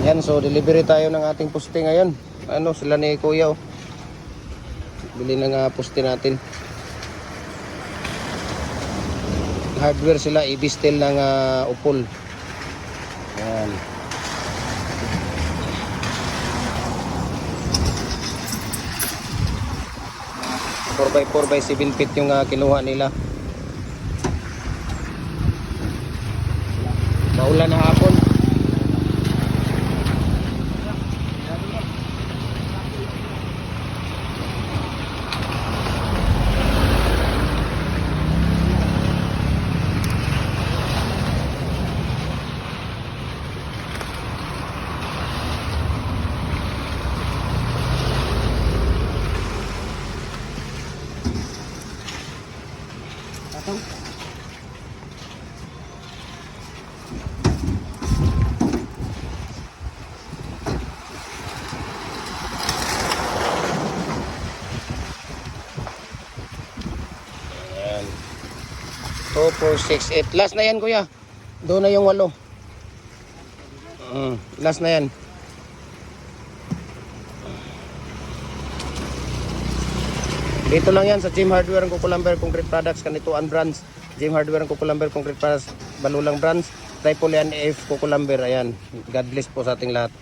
Yan, so delivery tayo ng ating poste ngayon. Ano, sila ni Kuya, oh. Bili na nga poste natin. Hardware sila, i-distil ng upol. Yan. Four by 4 by 7 feet yung kinuha nila. Maulan na hapon. Ayan. 2, 4, 6, 8. Last na yan, Kuya. Doon na yung 8. Last na yan. Dito lang yan sa Gym Hardware ang Kukulamber Concrete Products, Kanituan Brands. Gym Hardware ang Kukulamber Concrete Products, Balulang Brands, Triple F Kukulamber. Ayan. God bless po sa ating lahat.